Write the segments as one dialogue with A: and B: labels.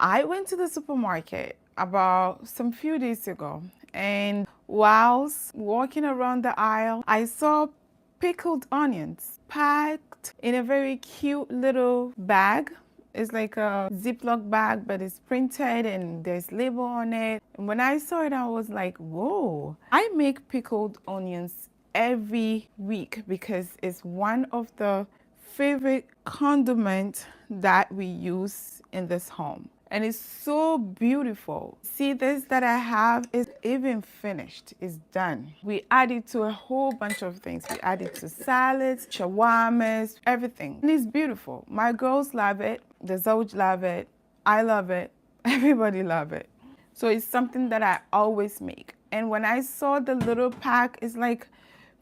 A: I went to the supermarket about some few days ago, and whilst walking around the aisle, I saw pickled onions packed in a very cute little bag. It's like a Ziploc bag, but it's printed and there's label on it. And when I saw it, I was like, whoa. I make pickled onions every week because it's one of the favorite condiment that we use in this home. And it's so beautiful. See, this that I have is even finished. It's done. We add it to a whole bunch of things. We add it to salads, shawarmas, everything. And it's beautiful. My girls love it. The Zoj love it. I love it. Everybody love it. So it's something that I always make. And when I saw the little pack, it's like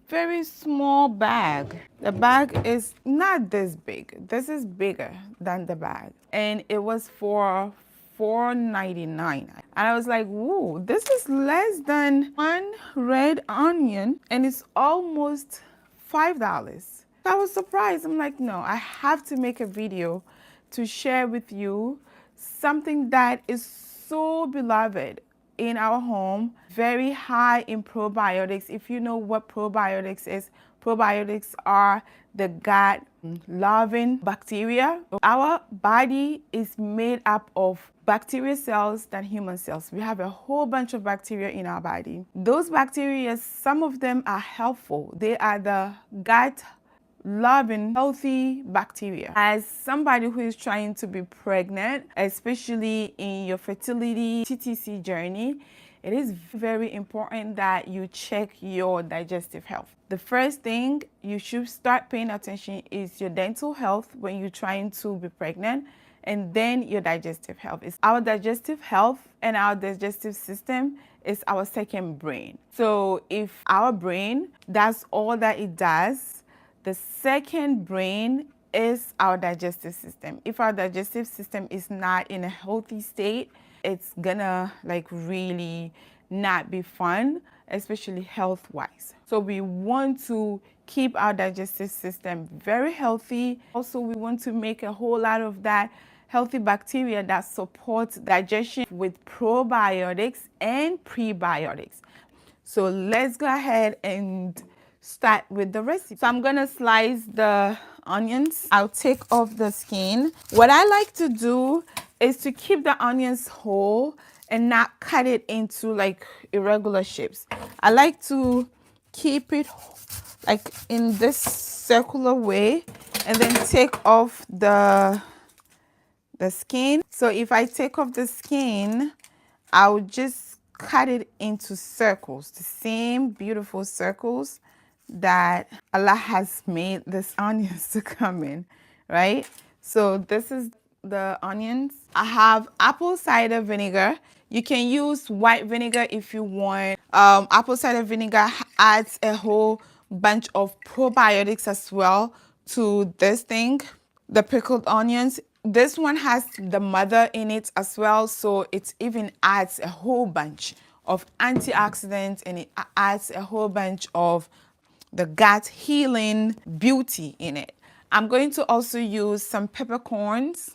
A: very small bag. The bag is not this big. This is bigger than the bag. And it was for $4.99. And I was like, whoa, this is less than one red onion and it's almost $5. I was surprised. I'm like, no, I have to make a video to share with you something that is so beloved in our home, very high in probiotics. If you know what probiotics is, probiotics are the gut loving bacteria. Our body is made up of bacteria cells than human cells. We have a whole bunch of bacteria in our body. Those bacteria, some of them are helpful. They are the gut loving healthy bacteria. As somebody who is trying to be pregnant, especially in your fertility TTC journey, it is very important that you check your digestive health. The first thing you should start paying attention is your dental health when you're trying to be pregnant, and then your digestive health. It's our digestive health and our digestive system is our second brain. So if our brain, that's all that it does, the second brain is our digestive system. If our digestive system is not in a healthy state, it's gonna like really not be fun, especially health-wise. So we want to keep our digestive system very healthy. Also, we want to make a whole lot of that healthy bacteria that supports digestion with probiotics and prebiotics. So let's go ahead and start with the recipe. So I'm gonna slice the onions. I'll take off the skin. What I like to do is to keep the onions whole and not cut it into like irregular shapes. I like to keep it like in this circular way and then take off the skin. So if I take off the skin, I'll just cut it into circles, the same beautiful circles that Allah has made this onions to come in, right? So this is the onions. I have apple cider vinegar. You can use white vinegar if you want. Apple cider vinegar adds a whole bunch of probiotics as well to this thing. The pickled onions, this one has the mother in it as well, so it even adds a whole bunch of antioxidants and it adds a whole bunch of the gut healing beauty in it. I'm going to also use some peppercorns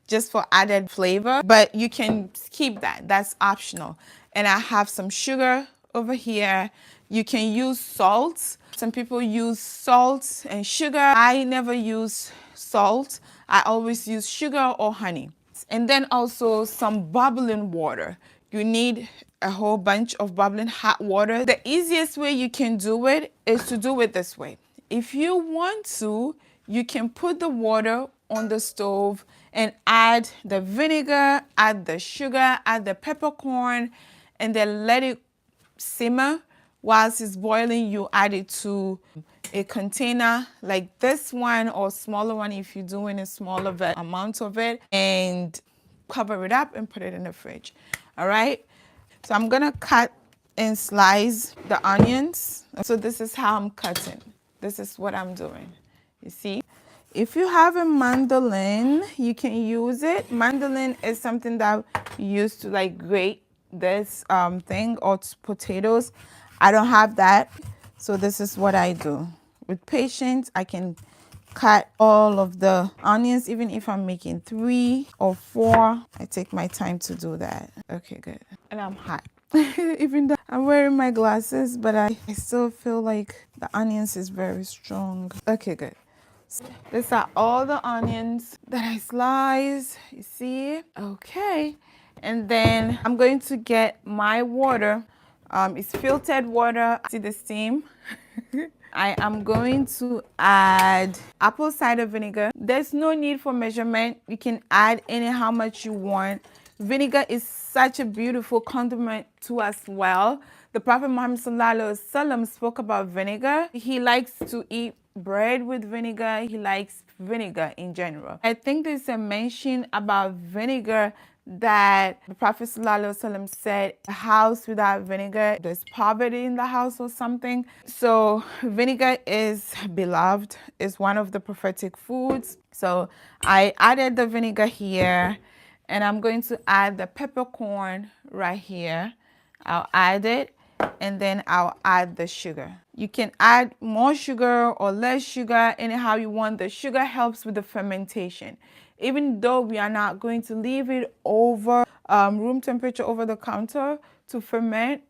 A: just for added flavor, but you can skip that, that's optional. And I have some sugar over here. You can use salt. Some people use salt and sugar. I never use salt. I always use sugar or honey. And then also some bubbling water. You need a whole bunch of bubbling hot water. The easiest way you can do it is to do it this way. If you want to, you can put the water on the stove and add the vinegar, add the sugar, add the peppercorn, and then let it simmer. Whilst it's boiling, you add it to a container like this one or smaller one if you're doing a smaller amount of it, and cover it up and put it in the fridge. All right, so I'm gonna cut and slice the onions. So this is how I'm cutting. This is what I'm doing. You see, if you have a mandolin, you can use it. Mandolin is something that you use to like grate this thing or potatoes. I don't have that, so this is what I do. With patience, I can cut all of the onions, even if I'm making 3 or 4. I take my time to do that. Okay, good. And I'm hot. Even though I'm wearing my glasses, but I still feel like the onions is very strong. Okay, good. So these are all the onions that I slice. You see? Okay. And then I'm going to get my water. It's filtered water. See the steam? I am going to add apple cider vinegar. There's no need for measurement. You can add any how much you want. Vinegar is such a beautiful condiment too as well. The Prophet Muhammad spoke about vinegar. He likes to eat bread with vinegar. He likes vinegar in general. I think there's a mention about vinegar that the Prophet ﷺ said, a house without vinegar, there's poverty in the house or something. So vinegar is beloved, is one of the prophetic foods. So I added the vinegar here, and I'm going to add the peppercorn right here. I'll add it, and then I'll add the sugar. You can add more sugar or less sugar, anyhow you want. The sugar helps with the fermentation. Even though we are not going to leave it over room temperature over the counter to ferment,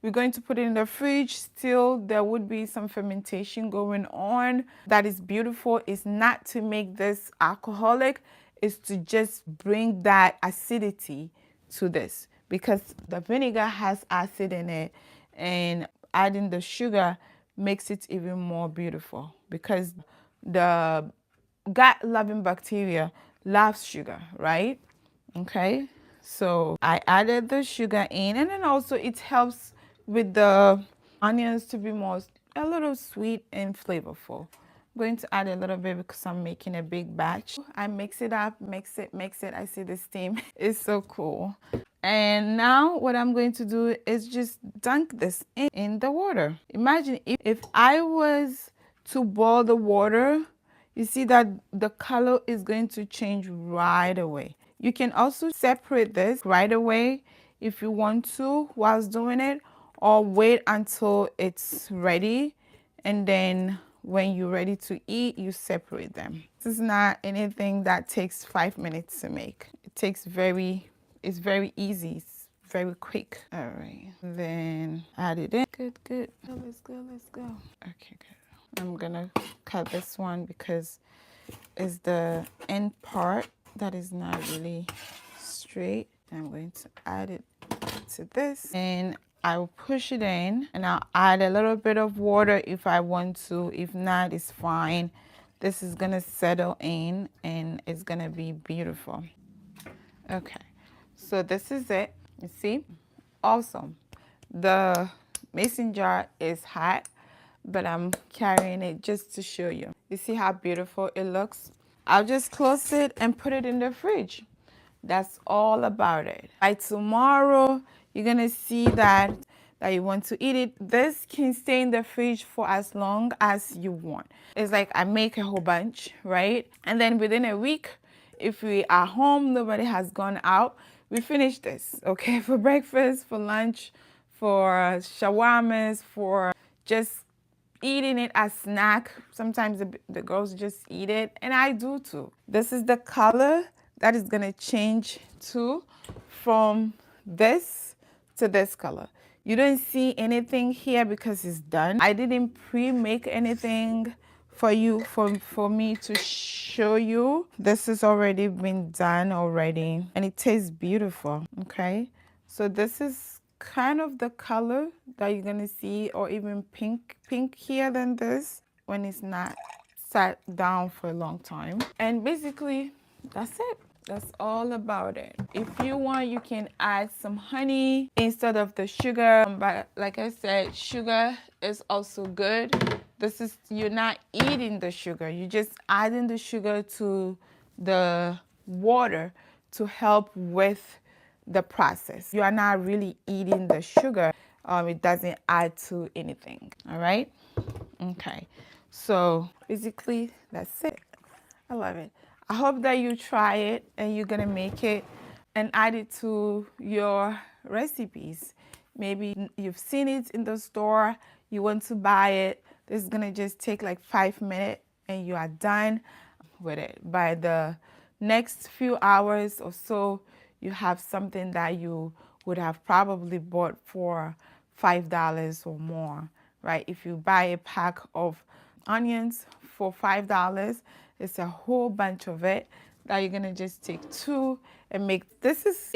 A: we're going to put it in the fridge. Still, there would be some fermentation going on. That is beautiful. It's not to make this alcoholic. It's to just bring that acidity to this, because the vinegar has acid in it, and adding the sugar makes it even more beautiful, because the gut-loving bacteria loves sugar, right? Okay, so I added the sugar in, and then also it helps with the onions to be a little sweet and flavorful. I'm going to add a little bit because I'm making a big batch. I mix it up, mix it. I see the steam. It's so cool. And now what I'm going to do is just dunk this in the water. Imagine if I was to boil the water, you see that the color is going to change right away. You can also separate this right away if you want to whilst doing it, or wait until it's ready, and then when you're ready to eat, you separate them. This is not anything that takes 5 minutes to make. It's very easy. It's very quick. All right, then add it in. Good. Let's go. Okay, good. I'm gonna cut this one because it's the end part that is not really straight. I'm going to add it to this, and I'll push it in, and I'll add a little bit of water if I want to. If not, it's fine. This is gonna settle in, and it's gonna be beautiful. Okay, so this is it. You see? Awesome. The mason jar is hot, but I'm carrying it just to show you. You see how beautiful it looks? I'll just close it and put it in the fridge. That's all about it. By tomorrow, you're gonna see that you want to eat it. This can stay in the fridge for as long as you want. It's like I make a whole bunch, right? And then within a week, if we are home, nobody has gone out, we finish this, okay? For breakfast, for lunch, for shawarmas, for just eating it as snack. Sometimes the girls just eat it, and I do too. This is the color that is gonna change too, from this to this color. You don't see anything here because it's done. I didn't pre-make anything for you, for me to show you. This has already been done already, and it tastes beautiful. Okay, so this is kind of the color that you're gonna see, or even pink here than this when it's not sat down for a long time. And basically that's it. That's all about it. If you want, you can add some honey instead of the sugar, but like I said, sugar is also good. You're not eating the sugar, you're just adding the sugar to the water to help with the process. You are not really eating the sugar. It doesn't add to anything. All right. Okay, so basically that's it. I love it. I hope that you try it and you're gonna make it and add it to your recipes. Maybe you've seen it in the store, you want to buy it. This is gonna just take like 5 minutes and you are done with it. By the next few hours or so, you have something that you would have probably bought for $5 or more, right? If you buy a pack of onions for $5, it's a whole bunch of it that you're gonna just take two and make. This is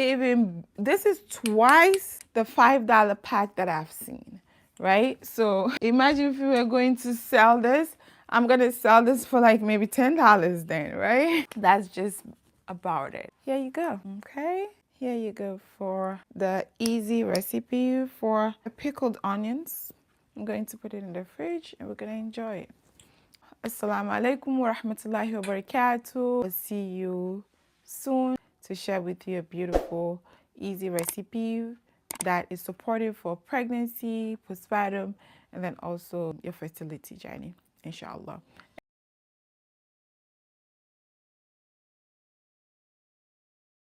A: twice the $5 pack that I've seen, right? So imagine if you were going to sell this. I'm gonna sell this for like maybe $10 then, right? That's just about it. Here you go. Okay, here you go for the easy recipe for pickled onions. I'm going to put it in the fridge and we're gonna enjoy it. Assalamu alaikum wa rahmatullahi wa barakatuh. I'll see you soon to share with you a beautiful, easy recipe that is supportive for pregnancy, postpartum, and then also your fertility journey, inshallah.